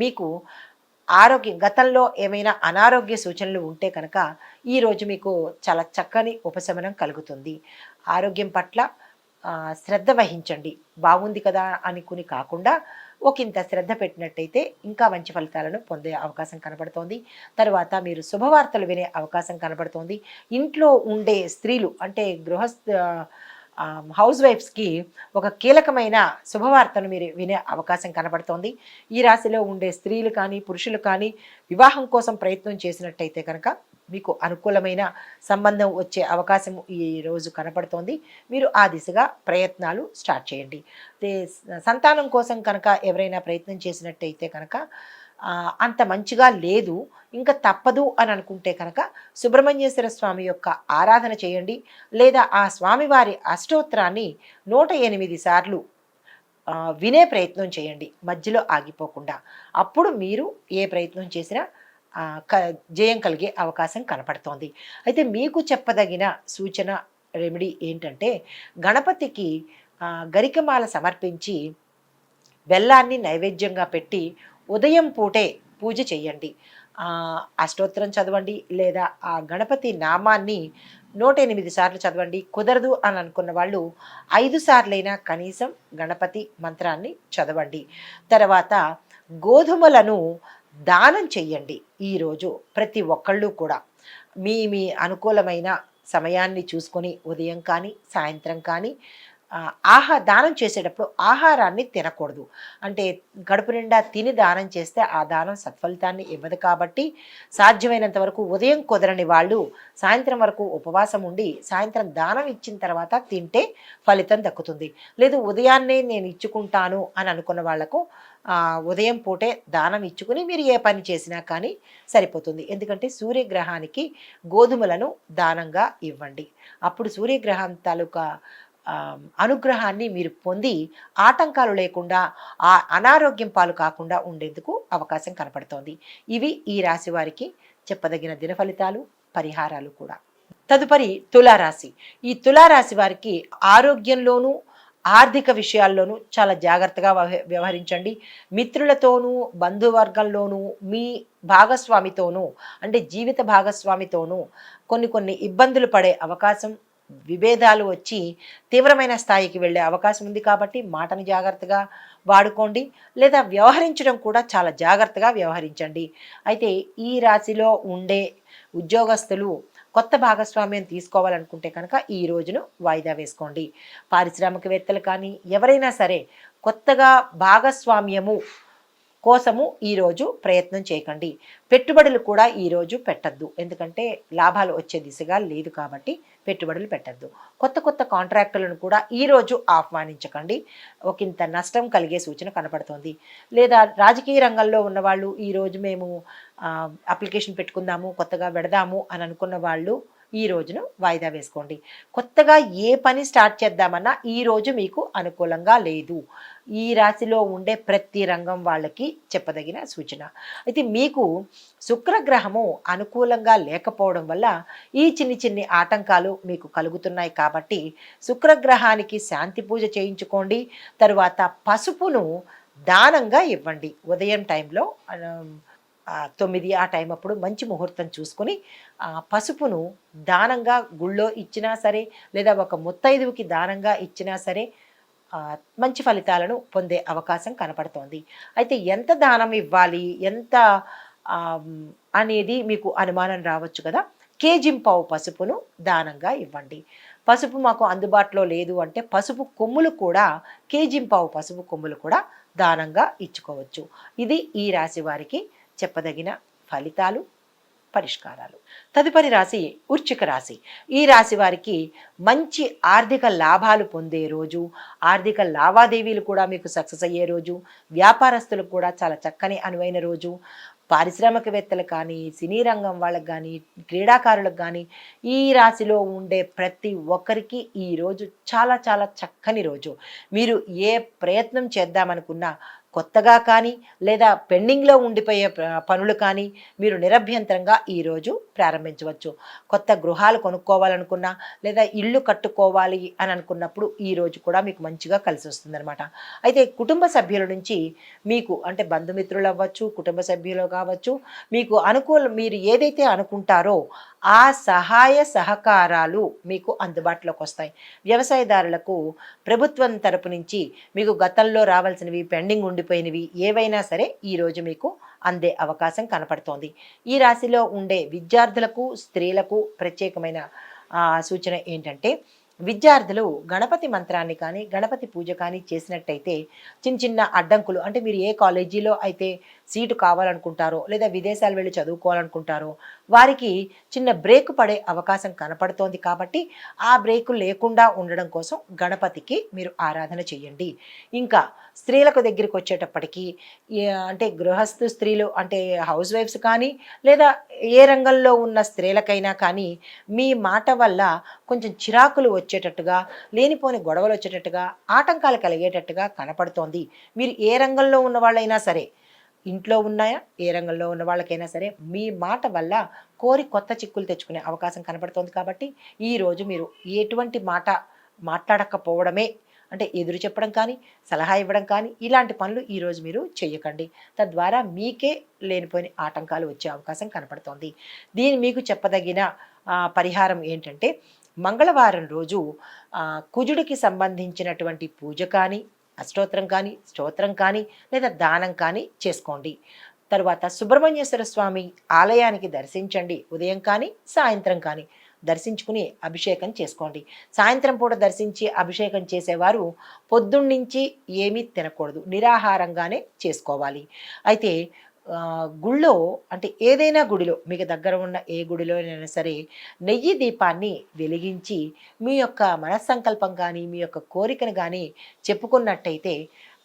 మీకు గతంలో ఏమైనా అనారోగ్య సూచనలు ఉంటే కనుక ఈరోజు మీకు చాలా చక్కని ఉపశమనం కలుగుతుంది. ఆరోగ్యం పట్ల శ్రద్ధ వహించండి. బాగుంది కదా అనుకుని కాకుండా ఒకంత శ్రద్ధ పెట్టినట్టయితే ఇంకా మంచి ఫలితాలను పొందే అవకాశం కనబడుతోంది. తర్వాత మీరు శుభవార్తలు వినే అవకాశం కనబడుతోంది. ఇంట్లో ఉండే స్త్రీలు, అంటే హౌస్ వైఫ్స్కి ఒక కీలకమైన శుభవార్తను మీరు వినే అవకాశం కనబడుతోంది. ఈ రాశిలో ఉండే స్త్రీలు కానీ పురుషులు కానీ వివాహం కోసం ప్రయత్నం చేసినట్టయితే కనుక మీకు అనుకూలమైన సంబంధం వచ్చే అవకాశం ఈ రోజు కనపడుతోంది. మీరు ఆ దిశగా ప్రయత్నాలు స్టార్ట్ చేయండి. సంతానం కోసం కనుక ఎవరైనా ప్రయత్నం చేసినట్టయితే కనుక అంత మంచిగా లేదు, ఇంకా తప్పదు అని అనుకుంటే కనుక సుబ్రహ్మణ్యేశ్వర స్వామి యొక్క ఆరాధన చేయండి. లేదా ఆ స్వామివారి అష్టోత్తరాన్ని 108 సార్లు వినే ప్రయత్నం చేయండి మధ్యలో ఆగిపోకుండా. అప్పుడు మీరు ఏ ప్రయత్నం చేసినా ఆ, క జయం కలిగే అవకాశం కనపడుతోంది. అయితే మీకు చెప్పదగిన సూచన, రెమెడీ ఏంటంటే గణపతికి గరికమాల సమర్పించి బెల్లాన్ని నైవేద్యంగా పెట్టి ఉదయం పూటే పూజ చెయ్యండి. అష్టోత్తరం చదవండి, లేదా ఆ గణపతి నామాన్ని 108 సార్లు చదవండి. కుదరదు అని అనుకున్న వాళ్ళు 5 సార్లైనా కనీసం గణపతి మంత్రాన్ని చదవండి. తర్వాత గోధుమలను దానం చెయ్యండి. ఈరోజు ప్రతి ఒక్కళ్ళు కూడా మీ మీ అనుకూలమైన సమయాన్ని చూసుకొని ఉదయం కానీ సాయంత్రం కానీ దానం చేసేటప్పుడు ఆహారాన్ని తినకూడదు. అంటే కడుపు నిండా తిని దానం చేస్తే ఆ దానం సత్ఫలితాన్ని ఇవ్వదు. కాబట్టి సాధ్యమైనంత వరకు ఉదయం కుదరని వాళ్ళు సాయంత్రం వరకు ఉపవాసం ఉండి సాయంత్రం దానం ఇచ్చిన తర్వాత తింటే ఫలితం దక్కుతుంది. లేదు ఉదయాన్నే నేను ఇచ్చుకుంటాను అని అనుకున్న వాళ్లకు ఉదయం పూటే దానం ఇచ్చుకుని మీరు ఏ పని చేసినా కానీ సరిపోతుంది. ఎందుకంటే సూర్యగ్రహానికి గోధుమలను దానంగా ఇవ్వండి. అప్పుడు సూర్యగ్రహం తాలూకా అనుగ్రహాన్ని మీరు పొంది ఆటంకాలు లేకుండా అనారోగ్యం పాలు కాకుండా ఉండేందుకు అవకాశం కనపడుతోంది. ఇవి ఈ రాశి వారికి చెప్పదగిన దిన ఫలితాలు, పరిహారాలు కూడా. తదుపరి తులారాశి. ఈ తులారాశి వారికి ఆరోగ్యంలోనూ ఆర్థిక విషయాల్లోనూ చాలా జాగ్రత్తగా వ్యవహరించండి. మిత్రులతోనూ బంధువర్గంలోనూ మీ భాగస్వామితోనూ అంటే జీవిత భాగస్వామితోనూ కొన్ని ఇబ్బందులు పడే అవకాశం, విభేదాలు వచ్చి తీవ్రమైన స్థాయికి వెళ్ళే అవకాశం ఉంది. కాబట్టి మాటను జాగ్రత్తగా వాడుకోండి, లేదా వ్యవహరించడం కూడా చాలా జాగ్రత్తగా వ్యవహరించండి. అయితే ఈ రాశిలో ఉండే ఉద్యోగస్తులు కొత్త భాగస్వామ్యం తీసుకోవాలనుకుంటే కనుక ఈ రోజును వాయిదా వేసుకోండి. పారిశ్రామికవేత్తలు కానీ ఎవరైనా సరే కొత్తగా భాగస్వామ్యము కోసము ఈరోజు ప్రయత్నం చేయకండి. పెట్టుబడులు కూడా ఈరోజు పెట్టద్దు, ఎందుకంటే లాభాలు వచ్చే దిశగా లేదు కాబట్టి పెట్టుబడులు పెట్టద్దు. కొత్త కాంట్రాక్టులను కూడా ఈరోజు ఆహ్వానించకండి, ఒకంత నష్టం కలిగే సూచన కనపడుతోంది. లేదా రాజకీయ రంగంలో ఉన్నవాళ్ళు ఈరోజు మేము అప్లికేషన్ పెట్టుకుందాము, కొత్తగా పెడదాము అని అనుకున్న వాళ్ళు ఈ రోజును వాయిదా వేసుకోండి. కొత్తగా ఏ పని స్టార్ట్ చేద్దామన్నా ఈరోజు మీకు అనుకూలంగా లేదు. ఈ రాశిలో ఉండే ప్రతి రంగం వాళ్ళకి చెప్పదగిన సూచన. అయితే మీకు శుక్రగ్రహము అనుకూలంగా లేకపోవడం వల్ల ఈ చిన్ని ఆటంకాలు మీకు కలుగుతున్నాయి. కాబట్టి శుక్రగ్రహానికి శాంతి పూజ చేయించుకోండి. తరువాత పసుపును దానంగా ఇవ్వండి. ఉదయం టైంలో 9 ఆ టైం అప్పుడు మంచి ముహూర్తం చూసుకొని పసుపును దానంగా గుళ్ళో ఇచ్చినా సరే, లేదా ఒక ముత్తైదువుకి దానంగా ఇచ్చినా సరే మంచి ఫలితాలను పొందే అవకాశం కనపడుతోంది. అయితే ఎంత దానం ఇవ్వాలి, ఎంత అనేది మీకు అనుమానం రావచ్చు కదా. కేజింపావు పసుపును దానంగా ఇవ్వండి. పసుపు మాకు అందుబాటులో లేదు అంటే పసుపు కొమ్ములు కూడా, కేజింపావు పసుపు కొమ్ములు కూడా దానంగా ఇచ్చుకోవచ్చు. ఇది ఈ రాశి వారికి చెప్పదగిన ఫలితాలు, పరిష్కారాలు. తదుపరి రాశి వృశ్చిక రాశి. ఈ రాశి వారికి మంచి ఆర్థిక లాభాలు పొందే రోజు, ఆర్థిక లావాదేవీలు కూడా మీకు సక్సెస్ అయ్యే రోజు, వ్యాపారస్తులకు కూడా చాలా చక్కని అనువైన రోజు, పారిశ్రామికవేత్తలు కానీ, సినీ రంగం వాళ్ళకి కానీ, క్రీడాకారులకు కానీ, ఈ రాశిలో ఉండే ప్రతి ఒక్కరికి ఈరోజు చాలా చాలా చక్కని రోజు. మీరు ఏ ప్రయత్నం చేద్దామనుకున్నా కొత్తగా కానీ లేదా పెండింగ్లో ఉండిపోయే పనులు కానీ మీరు నిరభ్యంతరంగా ఈరోజు ప్రారంభించవచ్చు. కొత్త గృహాలు కొనుక్కోవాలనుకున్నా లేదా ఇల్లు కట్టుకోవాలి అని అనుకున్నప్పుడు ఈరోజు కూడా మీకు మంచిగా కలిసి వస్తుందన్నమాట. అయితే కుటుంబ సభ్యుల నుంచి మీకు అంటే బంధుమిత్రులు అవ్వచ్చు, కుటుంబ సభ్యులు కావచ్చు, మీకు మీరు ఏదైతే అనుకుంటారో ఆ సహాయ సహకారాలు మీకు అందుబాటులోకి వస్తాయి. వ్యవసాయదారులకు ప్రభుత్వం తరపు నుంచి మీకు గతంలో రావాల్సినవి, పెండింగ్ ఉండిపోయినవి ఏవైనా సరే ఈరోజు మీకు అందే అవకాశం కనపడుతోంది. ఈ రాశిలో ఉండే విద్యార్థులకు, స్త్రీలకు ప్రత్యేకమైన సూచన ఏంటంటే విద్యార్థులు గణపతి మంత్రాన్ని కానీ గణపతి పూజ కానీ చేసినట్టయితే చిన్న చిన్న అడ్డంకులు, అంటే మీరు ఏ కాలేజీలో అయితే సీటు కావాలనుకుంటారో లేదా విదేశాలు వెళ్ళి చదువుకోవాలనుకుంటారో వారికి చిన్న బ్రేక్ పడే అవకాశం కనపడుతోంది. కాబట్టి ఆ బ్రేకు లేకుండా ఉండడం కోసం గణపతికి మీరు ఆరాధన చేయండి. ఇంకా స్త్రీలకు దగ్గరికి వచ్చేటప్పటికి అంటే గృహస్థు స్త్రీలు అంటే హౌస్ వైఫ్స్ కానీ లేదా ఏ రంగంలో ఉన్న స్త్రీలకైనా కానీ మీ మాట వల్ల కొంచెం చిరాకులు వచ్చేటట్టుగా, లేనిపోని గొడవలు వచ్చేటట్టుగా, ఆటంకాలు కలిగేటట్టుగా కనపడుతోంది. మీరు ఏ రంగంలో ఉన్న వాళ్ళైనా సరే, ఇంట్లో ఉన్నాయా ఏ రంగంలో ఉన్న వాళ్ళకైనా సరే మీ మాట వల్ల కోరి కొత్త చిక్కులు తెచ్చుకునే అవకాశం కనపడుతోంది. కాబట్టి ఈరోజు మీరు ఎటువంటి మాట మాట్లాడకపోవడమే, అంటే ఎదురు చెప్పడం కానీ సలహా ఇవ్వడం కానీ ఇలాంటి పనులు ఈరోజు మీరు చేయకండి. తద్వారా మీకే లేనిపోయిన ఆటంకాలు వచ్చే అవకాశం కనపడుతోంది. మీకు చెప్పదగిన పరిహారం ఏంటంటే మంగళవారం రోజు కుజుడికి సంబంధించినటువంటి పూజ కానీ అష్టోత్తరం కానీ స్తోత్రం కానీ లేదా దానం కానీ చేసుకోండి. తరువాత సుబ్రహ్మణ్యేశ్వర స్వామి ఆలయానికి దర్శించండి. ఉదయం కానీ సాయంత్రం కానీ దర్శించుకుని అభిషేకం చేసుకోండి. సాయంత్రం పూట దర్శించి అభిషేకం చేసేవారు పొద్దున్నుంచి ఏమీ తినకూడదు, నిరాహారంగానే చేసుకోవాలి. అయితే గుళ్ళో అంటే ఏదైనా గుడిలో మీకు దగ్గర ఉన్న ఏ గుడిలోనైనా సరే నెయ్యి దీపాన్ని వెలిగించి మీ యొక్క మనస్సంకల్పం కానీ మీ యొక్క కోరికను కానీ చెప్పుకున్నట్టయితే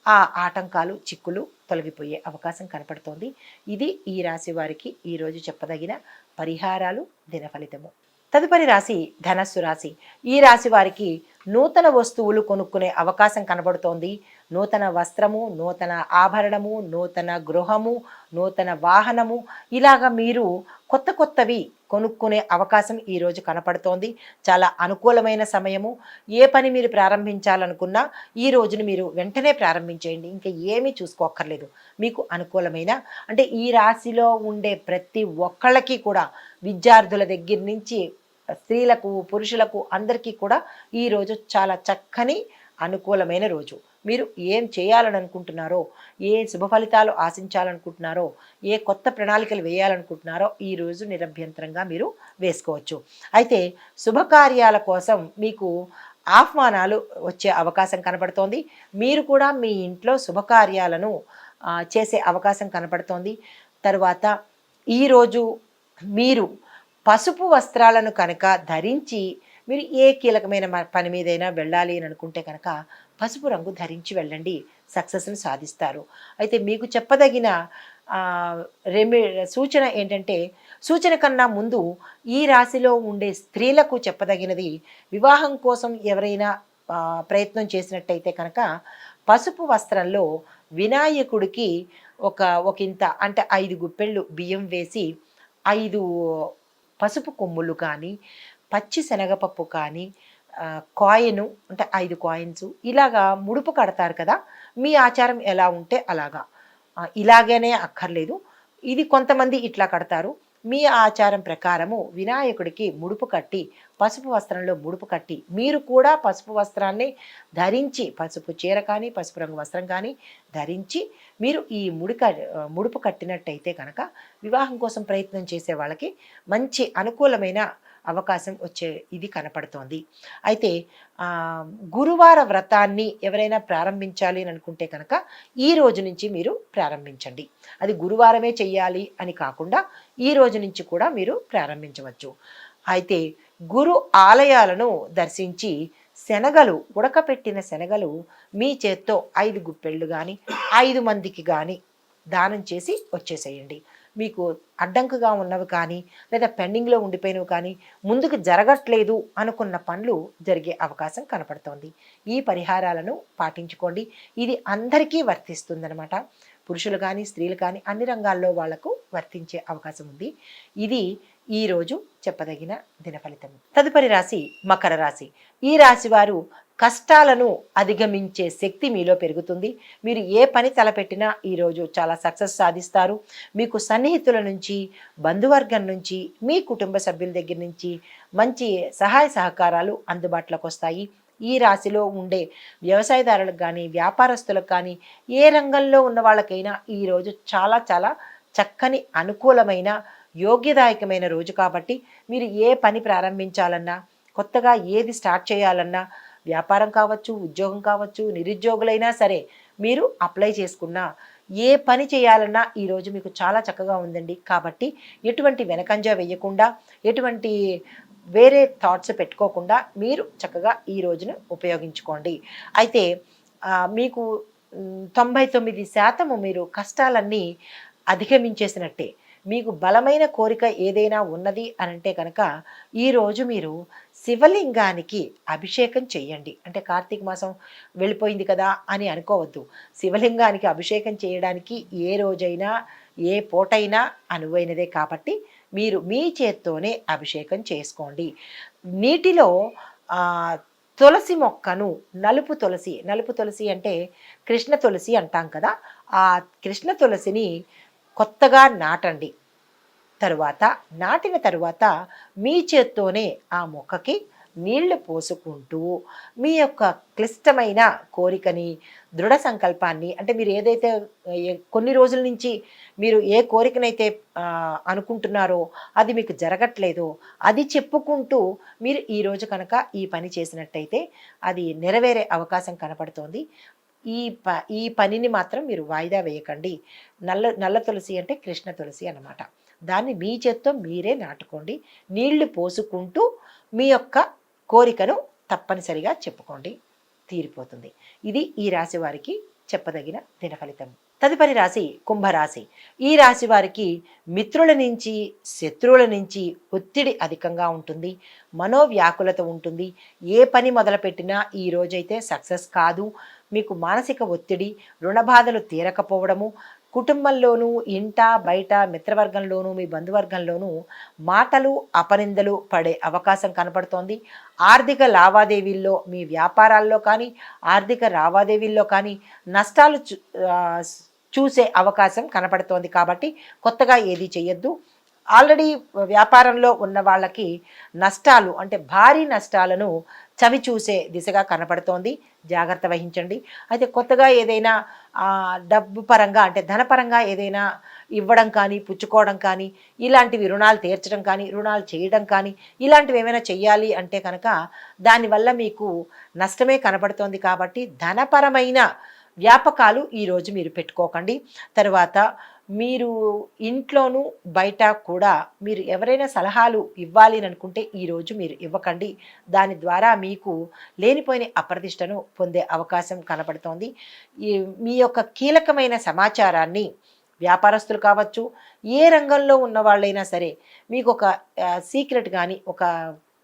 ఆ ఆటంకాలు చిక్కులు తొలగిపోయే అవకాశం కనపడుతోంది. ఇది ఈ రాశి వారికి ఈరోజు చెప్పదగిన పరిహారాలు, దినఫలితము. తదుపరి రాశి ధనస్సు రాశి. ఈ రాశి వారికి నూతన వస్తువులు కొనుక్కునే అవకాశం కనబడుతోంది. నూతన వస్త్రము, నూతన ఆభరణము, నూతన గృహము, నూతన వాహనము, ఇలాగ మీరు కొత్త కొత్తవి కొనుక్కునే అవకాశం ఈరోజు కనపడుతోంది. చాలా అనుకూలమైన సమయము. ఏ పని మీరు ప్రారంభించాలనుకున్నా ఈ రోజును మీరు వెంటనే ప్రారంభించేయండి. ఇంకా ఏమీ చూసుకోక్కర్లేదు. మీకు అనుకూలమైన, అంటే ఈ రాశిలో ఉండే ప్రతి ఒక్కళ్ళకి కూడా విద్యార్థుల దగ్గర నుంచి స్త్రీలకు పురుషులకు అందరికీ కూడా ఈరోజు చాలా చక్కని అనుకూలమైన రోజు. మీరు ఏం చేయాలని అనుకుంటున్నారో, ఏ శుభ ఫలితాలు ఆశించాలనుకుంటున్నారో, ఏ కొత్త ప్రణాళికలు వేయాలనుకుంటున్నారో ఈరోజు నిరభ్యంతరంగా మీరు వేసుకోవచ్చు. అయితే శుభకార్యాల కోసం మీకు ఆహ్వానాలు వచ్చే అవకాశం కనపడుతోంది. మీరు కూడా మీ ఇంట్లో శుభకార్యాలను చేసే అవకాశం కనపడుతోంది. తరువాత ఈరోజు మీరు పసుపు వస్త్రాలను కనుక ధరించి మీరు ఏ కీలకమైన పని మీదైనా వెళ్ళాలి అని అనుకుంటే కనుక పసుపు రంగు ధరించి వెళ్ళండి, సక్సెస్ని సాధిస్తారు. అయితే మీకు చెప్పదగిన సూచన ఏంటంటే, సూచన కన్నా ముందు ఈ రాశిలో ఉండే స్త్రీలకు చెప్పదగినది, వివాహం కోసం ఎవరైనా ప్రయత్నం చేసినట్టయితే కనుక పసుపు వస్త్రంలో వినాయకుడికి ఒకంత అంటే 5 గుప్పెళ్ళు బియ్యం వేసి 5 పసుపు కొమ్ములు కానీ పచ్చి శనగపప్పు కానీ కాయిను అంటే 5 కాయిన్స్ ఇలాగా ముడుపు కడతారు కదా. మీ ఆచారం ఎలా ఉంటే అలాగా, ఇలాగనే అక్కర్లేదు, ఇది కొంతమంది ఇట్లా కడతారు. మీ ఆచారం ప్రకారము వినాయకుడికి ముడుపు కట్టి పసుపు వస్త్రంలో ముడుపు కట్టి మీరు కూడా పసుపు వస్త్రాన్ని ధరించి, పసుపు చీర కానీ పసుపు రంగు వస్త్రం కానీ ధరించి మీరు ఈ ముడుపు కట్టినట్టయితే కనుక వివాహం కోసం ప్రయత్నం చేసే వాళ్ళకి మంచి అనుకూలమైన అవకాశం వచ్చే ఇది కనపడుతోంది. అయితే గురువార వ్రతాన్ని ఎవరైనా ప్రారంభించాలి అని అనుకుంటే కనుక ఈ రోజు నుంచి మీరు ప్రారంభించండి. అది గురువారమే చెయ్యాలి అని కాకుండా ఈ రోజు నుంచి కూడా మీరు ప్రారంభించవచ్చు. అయితే గురు ఆలయాలను దర్శించి శనగలు, ఉడకపెట్టిన శనగలు మీ చేత్తో 5 గుప్పెళ్ళు కానీ 5 మందికి కానీ దానం చేసి వచ్చేసేయండి. మీకు అడ్డంకుగా ఉన్నవి కానీ లేదా పెండింగ్లో ఉండిపోయినవి కానీ ముందుకు జరగట్లేదు అనుకున్న పనులు జరిగే అవకాశం కనపడుతోంది. ఈ పరిహారాలను పాటించుకోండి. ఇది అందరికీ వర్తిస్తుందన్నమాట. పురుషులు కానీ స్త్రీలు కానీ అన్ని రంగాల్లో వాళ్లకు వర్తించే అవకాశం ఉంది. ఇది ఈరోజు చెప్పదగిన దినఫలితం. తదుపరి రాశి మకర రాశి. ఈ రాశి వారు కష్టాలను అధిగమించే శక్తి మీలో పెరుగుతుంది. మీరు ఏ పని తలపెట్టినా ఈరోజు చాలా సక్సెస్ సాధిస్తారు. మీకు సన్నిహితుల నుంచి, బంధువర్గం నుంచి, మీ కుటుంబ సభ్యుల దగ్గర నుంచి మంచి సహాయ సహకారాలు అందుబాటులోకి వస్తాయి. ఈ రాశిలో ఉండే వ్యవసాయదారులకు కానీ వ్యాపారస్తులకు కానీ ఏ రంగంలో ఉన్న వాళ్ళకైనా ఈరోజు చాలా చాలా చక్కని అనుకూలమైన యోగ్యదాయకమైన రోజు. కాబట్టి మీరు ఏ పని ప్రారంభించాలన్నా, కొత్తగా ఏది స్టార్ట్ చేయాలన్నా, వ్యాపారం కావచ్చు, ఉద్యోగం కావచ్చు, నిరుద్యోగులైనా సరే మీరు అప్లై చేసుకున్న ఏ పని చేయాలన్నా ఈరోజు మీకు చాలా చక్కగా ఉందండి. కాబట్టి ఎటువంటి వెనకంజ వేయకుండా, ఎటువంటి వేరే థాట్స్ పెట్టుకోకుండా మీరు చక్కగా ఈ రోజును ఉపయోగించుకోండి. అయితే మీకు 99% మీరు కష్టాలన్నీ అధిగమించేసినట్టే. మీకు బలమైన కోరిక ఏదైనా ఉన్నది అనంటే కనుక ఈరోజు మీరు శివలింగానికి అభిషేకం చెయ్యండి. అంటే కార్తీక మాసం వెళ్ళిపోయింది కదా అని అనుకోవద్దు. శివలింగానికి అభిషేకం చేయడానికి ఏ రోజైనా, ఏ పూటైనా అనువైనదే కాబట్టి మీరు మీ చేత్తోనే అభిషేకం చేసుకోండి. నీటిలో తులసి మొక్కను, నలుపు తులసి అంటే కృష్ణ తులసి అంటాం కదా, ఆ కృష్ణ తులసిని కొత్తగా నాటండి. నాటిన తరువాత మీ చేత్తోనే ఆ మొక్కకి నీళ్లు పోసుకుంటూ మీ యొక్క క్లిష్టమైన కోరికని, దృఢ సంకల్పాన్ని, అంటే మీరు ఏదైతే కొన్ని రోజుల నుంచి మీరు ఏ కోరికనైతే అనుకుంటున్నారో అది మీకు జరగట్లేదో అది చెప్పుకుంటూ మీరు ఈరోజు కనుక ఈ పని చేసినట్టయితే అది నెరవేరే అవకాశం కనపడుతోంది. ఈ పనిని మాత్రం మీరు వాయిదా వేయకండి. నల్ల తులసి అంటే కృష్ణ తులసి అన్నమాట. దాన్ని మీ చేత్తో మీరే నాటుకోండి. నీళ్లు పోసుకుంటూ మీ యొక్క కోరికను తప్పనిసరిగా చెప్పుకోండి, తీరిపోతుంది. ఇది ఈ రాశి వారికి చెప్పదగిన దిన ఫలితం. తదుపరి రాశి కుంభరాశి. ఈ రాశి వారికి మిత్రుల నుంచి, శత్రువుల నుంచి ఒత్తిడి అధికంగా ఉంటుంది. మనోవ్యాకులత ఉంటుంది. ఏ పని మొదలుపెట్టినా ఈ రోజైతే సక్సెస్ కాదు. మీకు మానసిక ఒత్తిడి, రుణబాధలు తీరకపోవడము, కుటుంబంలోనూ, ఇంట బయట, మిత్రవర్గంలోనూ, మీ బంధువర్గంలోనూ మాటలు అపనిందలు పడే అవకాశం కనపడుతోంది. ఆర్థిక లావాదేవీల్లో, మీ వ్యాపారాల్లో కానీ, ఆర్థిక లావాదేవీల్లో కానీ నష్టాలు చూసే అవకాశం కనపడుతోంది. కాబట్టి కొత్తగా ఏది చేయొద్దు. ఆల్రెడీ వ్యాపారంలో ఉన్న వాళ్ళకి నష్టాలు, అంటే భారీ నష్టాలను చవి చూసే దిశగా కనపడుతోంది. జాగ్రత్త వహించండి. అయితే కొత్తగా ఏదైనా డబ్బు పరంగా, అంటే ధనపరంగా ఏదైనా ఇవ్వడం కానీ, పుచ్చుకోవడం కానీ, ఇలాంటివి రుణాలు తీర్చడం కానీ, రుణాలు చేయడం కానీ, ఇలాంటివి ఏమైనా చెయ్యాలి అంటే కనుక దానివల్ల మీకు నష్టమే కనపడుతోంది. కాబట్టి ధనపరమైన వ్యాపకాలు ఈరోజు మీరు పెట్టుకోకండి. తర్వాత మీరు ఇంట్లోనూ బయట కూడా మీరు ఎవరైనా సలహాలు ఇవ్వాలి అనుకుంటే ఈరోజు మీరు ఇవ్వకండి. దాని ద్వారా మీకు లేనిపోయిన అప్రతిష్టను పొందే అవకాశం కనపడుతోంది. మీ యొక్క కీలకమైన సమాచారాన్ని వ్యాపారస్తులు కావచ్చు, ఏ రంగంలో ఉన్న వాళ్ళైనా సరే, మీకు ఒక సీక్రెట్ కానీ, ఒక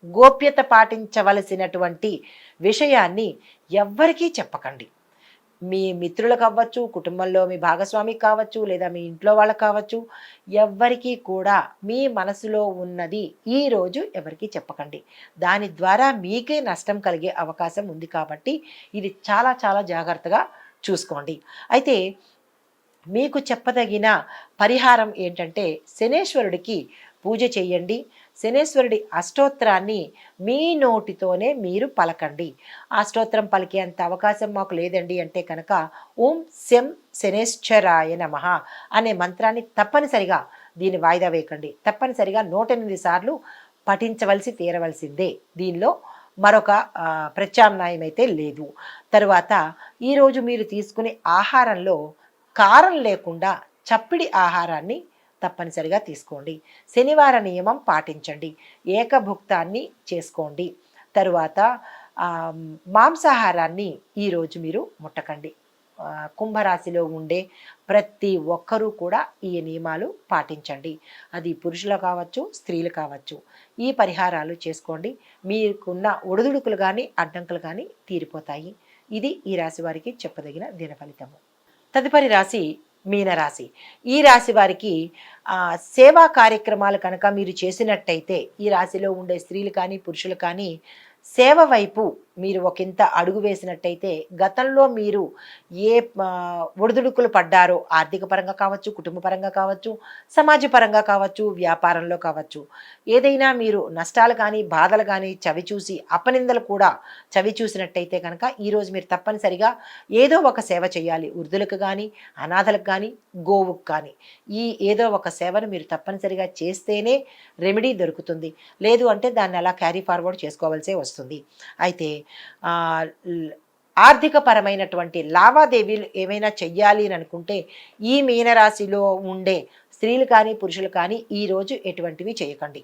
గోప్యత పాటించవలసినటువంటి విషయాన్ని ఎవ్వరికీ చెప్పకండి. మీ మిత్రులకు అవ్వచ్చు, కుటుంబంలో మీ భాగస్వామికి కావచ్చు, లేదా మీ ఇంట్లో వాళ్ళకి కావచ్చు, ఎవ్వరికీ కూడా మీ మనసులో ఉన్నది ఈరోజు ఎవరికీ చెప్పకండి. దాని ద్వారా మీకే నష్టం కలిగే అవకాశం ఉంది. కాబట్టి ఇది చాలా చాలా జాగ్రత్తగా చూసుకోండి. అయితే మీకు చెప్పదగిన పరిహారం ఏంటంటే శనేశ్వరుడికి పూజ చేయండి. శనేశ్వరుడి అష్టోత్తరాన్ని మీ నోటితోనే మీరు పలకండి. ఆ స్తోత్రం పలికేంత అవకాశం మాకు లేదండి అంటే కనుక ఓం శం శనేశ్వరాయ నమః అనే మంత్రాన్ని తప్పనిసరిగా, దీన్ని వాయిదా వేయకండి, తప్పనిసరిగా 108 సార్లు పఠించవలసి తీరవలసిందే. దీనిలో మరొక ప్రత్యామ్నాయం అయితే లేదు. తరువాత ఈరోజు మీరు తీసుకునే ఆహారంలో కారం లేకుండా చప్పిడి ఆహారాన్ని తప్పనిసరిగా తీసుకోండి. శనివార నియమం పాటించండి. ఏకభుక్తాన్ని చేసుకోండి. తరువాత మాంసాహారాన్ని ఈరోజు మీరు ముట్టకండి. కుంభరాశిలో ఉండే ప్రతి ఒక్కరూ కూడా ఈ నియమాలు పాటించండి. అది పురుషులు కావచ్చు, స్త్రీలు కావచ్చు. ఈ పరిహారాలు చేసుకోండి. మీకున్న ఒడిదుడుకులు కానీ, అడ్డంకులు కానీ తీరిపోతాయి. ఇది ఈ రాశి వారికి చెప్పదగిన దిన ఫలితము. తదుపరి రాశి మీనరాశి. ఈ రాశి వారికి సేవా కార్యక్రమాలు కనుక మీరు చేసినట్టయితే, ఈ రాశిలో ఉండే స్త్రీలు కానీ, పురుషులు కానీ సేవ వైపు మీరు ఒకంత అడుగు వేసినట్టయితే గతంలో మీరు ఏ ఒడిదుడుకులు పడ్డారో ఆర్థిక పరంగా కావచ్చు, కుటుంబ పరంగా కావచ్చు, సమాజ పరంగా కావచ్చు, వ్యాపారంలో కావచ్చు, ఏదైనా మీరు నష్టాలు కానీ బాధలు కానీ చవిచూసి అపనిందలు కూడా చవిచూసినట్టయితే కనుక ఈరోజు మీరు తప్పనిసరిగా ఏదో ఒక సేవ చేయాలి. వృద్ధులకు కానీ, అనాథలకు కానీ, గోవుకు కానీ ఈ ఏదో ఒక సేవను మీరు తప్పనిసరిగా చేస్తేనే రెమెడీ దొరుకుతుంది. లేదు అంటే దాన్ని అలా క్యారీ ఫార్వర్డ్ చేసుకోవాల్సే వస్తుంది. అయితే ఆర్థిక పరమైనటువంటి లావాదేవీలు ఏమైనా చెయ్యాలి అని అనుకుంటే ఈ మీనరాశిలో ఉండే స్త్రీలు కానీ పురుషులు కానీ ఈరోజు ఎటువంటివి చేయకండి.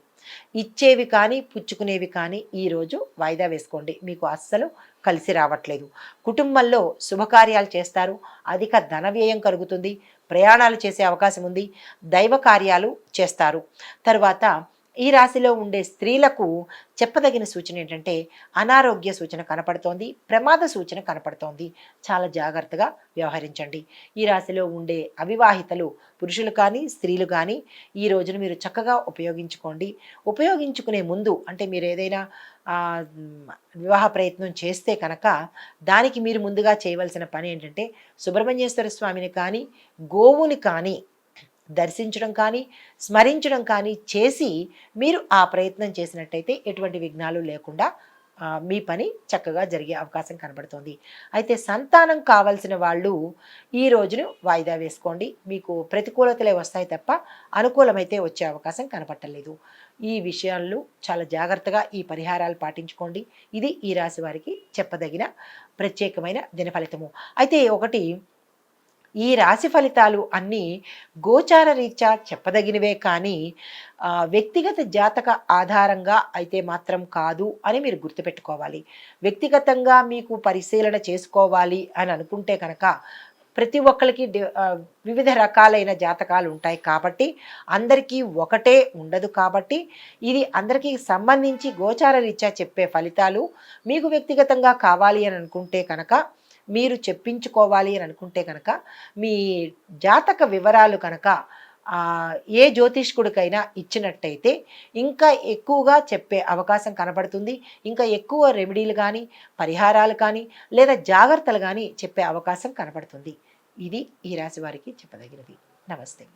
ఇచ్చేవి కానీ పుచ్చుకునేవి కానీ ఈరోజు వాయిదా వేసుకోండి. మీకు అస్సలు కలిసి రావట్లేదు. కుటుంబంలో శుభకార్యాలు చేస్తారు, అధిక ధన వ్యయం కలుగుతుంది, ప్రయాణాలు చేసే అవకాశం ఉంది, దైవ కార్యాలు చేస్తారు. తర్వాత ఈ రాశిలో ఉండే స్త్రీలకు చెప్పదగిన సూచన ఏంటంటే అనారోగ్య సూచన కనపడుతోంది, ప్రమాద సూచన కనపడుతోంది. చాలా జాగ్రత్తగా వ్యవహరించండి. ఈ రాశిలో ఉండే అవివాహితలు పురుషులు కానీ స్త్రీలు కానీ ఈ రోజును మీరు చక్కగా ఉపయోగించుకోండి. ఉపయోగించుకునే ముందు అంటే మీరు ఏదైనా వివాహ ప్రయత్నం చేస్తే కనుక దానికి మీరు ముందుగా చేయవలసిన పని ఏంటంటే సుబ్రహ్మణ్యేశ్వర స్వామిని కానీ గోవుని కానీ దర్శించడం కానీ స్మరించడం కానీ చేసి మీరు ఆ ప్రయత్నం చేసినట్టయితే ఎటువంటి విఘ్నాలు లేకుండా మీ పని చక్కగా జరిగే అవకాశం కనబడుతుంది. అయితే సంతానం కావలసిన వాళ్ళు ఈ రోజును వాయిదా వేసుకోండి. మీకు ప్రతికూలతలే వస్తాయి తప్ప అనుకూలమైతే వచ్చే అవకాశం కనపట్టలేదు. ఈ విషయాల్లో చాలా జాగ్రత్తగా ఈ పరిహారాలు పాటించుకోండి. ఇది ఈ రాశి వారికి చెప్పదగిన ప్రత్యేకమైన దిన ఫలితము. అయితే ఒకటి ఈ రాశి ఫలితాలు అన్నీ గోచార రీత్యా చెప్పదగినవే కానీ వ్యక్తిగత జాతక ఆధారంగా అయితే మాత్రం కాదు అని మీరు గుర్తుపెట్టుకోవాలి. వ్యక్తిగతంగా మీకు పరిశీలన చేసుకోవాలి అని అనుకుంటే కనుక ప్రతి ఒక్కరికి వివిధ రకాలైన జాతకాలు ఉంటాయి కాబట్టి అందరికీ ఒకటే ఉండదు. కాబట్టి ఇది అందరికీ సంబంధించి గోచార రీత్యా చెప్పే ఫలితాలు మీకు వ్యక్తిగతంగా కావాలి అని అనుకుంటే కనుక మీరు చెప్పించుకోవాలి అని అనుకుంటే కనుక మీ జాతక వివరాలు కనుక ఏ జ్యోతిష్కుడికైనా ఇచ్చినట్టయితే ఇంకా ఎక్కువగా చెప్పే అవకాశం కనబడుతుంది. ఇంకా ఎక్కువ రెమెడీలు కానీ పరిహారాలు కానీ లేదా జాగ్రత్తలు కానీ చెప్పే అవకాశం కనబడుతుంది. ఇది ఈ రాశి వారికి చెప్పదగినది. నమస్తే.